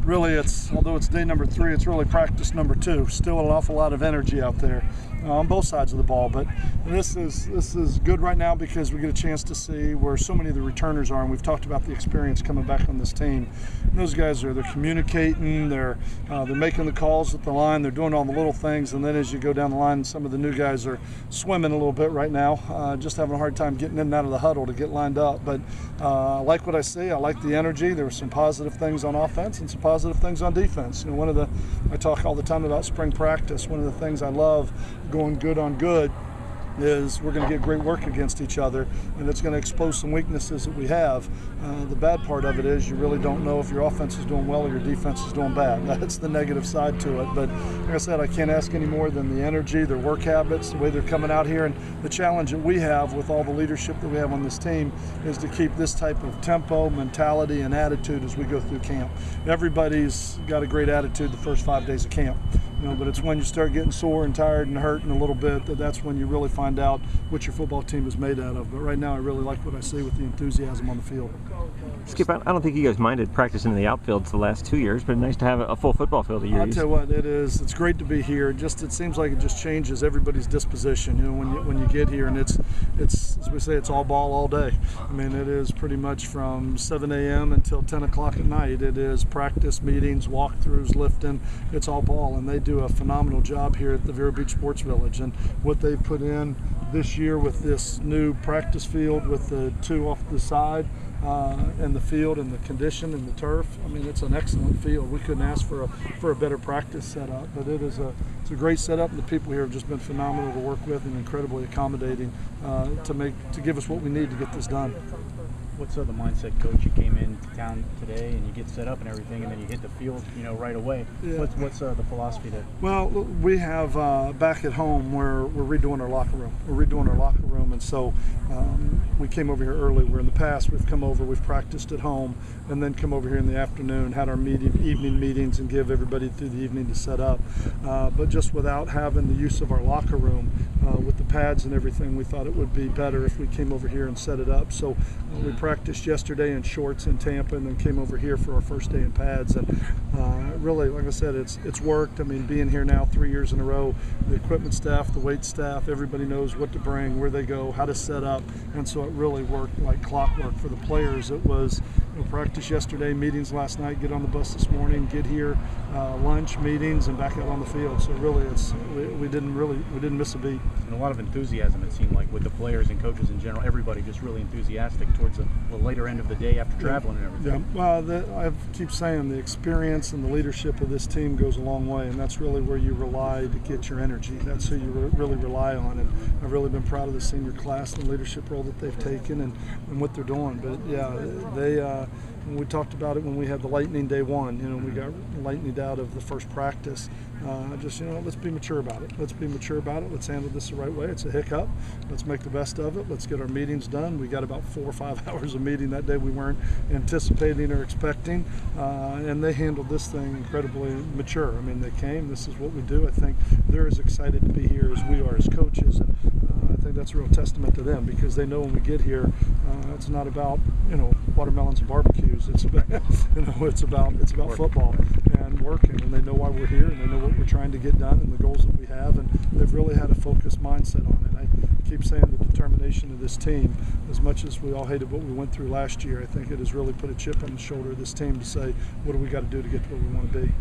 really, although it's day number 3, it's really practice number 2. Still an awful lot of energy out there on both sides of the ball, but this is good right now because we get a chance to see where so many of the returners are, and we've talked about the experience coming back on this team. And those guys they're communicating, they're making the calls at the line, they're doing all the little things, and then as you go down the line, some of the new guys are swimming a little bit right now, just having a hard time getting in and out of the huddle to get lined up. But I like what I see. I like the energy. There were some positive things on offense and some positive things on defense. You know, I talk all the time about spring practice. One of the things I love going good on good is we're going to get great work against each other, and it's going to expose some weaknesses that we have. The bad part of it is you really don't know if your offense is doing well or your defense is doing bad. That's the negative side to it. But like I said, I can't ask any more than the energy, their work habits, the way they're coming out here, and the challenge that we have with all the leadership that we have on this team is to keep this type of tempo, mentality, and attitude as we go through camp. Everybody's got a great attitude the first 5 days of camp. You know, but it's when you start getting sore and tired and hurting a little bit that's when you really find out what your football team is made out of. But right now I really like what I see with the enthusiasm on the field. Skip, I don't think you guys minded practicing in the outfields the last 2 years, but nice to have a full football field a year. I'll tell you what, it's great to be here. It seems like it just changes everybody's disposition. You know, when you get here, and it's as we say, it's all ball all day. I mean, it is pretty much from 7 a.m. until 10 o'clock at night. It is practice, meetings, walkthroughs, lifting. It's all ball, and they do a phenomenal job here at the Vero Beach Sports Village. And what they've put in this year with this new practice field with the 2 off the side, and the field and the condition and the turf. I mean, it's an excellent field. We couldn't ask for a better practice setup, but it's a great setup, and the people here have just been phenomenal to work with and incredibly accommodating to give us what we need to get this done. What's the mindset, Coach? You came into town today and you get set up and everything, and then you hit the field, right away. Yeah. What's the philosophy there? Well, we have back at home where we're redoing our locker room. We're redoing our locker room, and so we came over here early. Where in the past we've come over, we've practiced at home, and then come over here in the afternoon, had our evening meetings, and give everybody through the evening to set up. But just without having the use of our locker room with the pads and everything, we thought it would be better if we came over here and set it up. So we practiced yesterday in shorts in Tampa, and then came over here for our first day in pads. And really, like I said, it's worked. I mean, being here now 3 years in a row, the equipment staff, the weight staff, everybody knows what to bring, where they go, how to set up, and so it really worked like clockwork for the players. It was practice yesterday, meetings last night, get on the bus this morning, get here, lunch, meetings, and back out on the field. So really, we didn't miss a beat. And a lot of enthusiasm, it seemed like, with the players and coaches in general. Everybody just really enthusiastic towards the later end of the day after traveling and everything. Yeah. Well, I keep saying the experience and the leadership of this team goes a long way, and that's really where you rely to get your energy. That's who you really rely on, and I've really been proud of the senior class and the leadership role that they've taken and what they're doing. But yeah, we talked about it when we had the lightning day 1. We got lightninged out of the first practice. Let's be mature about it. Let's handle this the right way. It's a hiccup. Let's make the best of it. Let's get our meetings done. We got about 4 or 5 hours of meeting that day we weren't anticipating or expecting, and they handled this thing incredibly mature. I mean, they came. This is what we do. I think they're as excited to be here as we are as coaches, and I think that's a real testament to them, because they know when we get here, it's not about watermelons and barbecues. It's about it's about football and working, and they know why we're here, and they know what we're trying to get done and the goals that we have, and they've really had a focused mindset on it. I keep saying the determination of this team, as much as we all hated what we went through last year, I think it has really put a chip on the shoulder of this team to say, what do we got to do to get to where we want to be.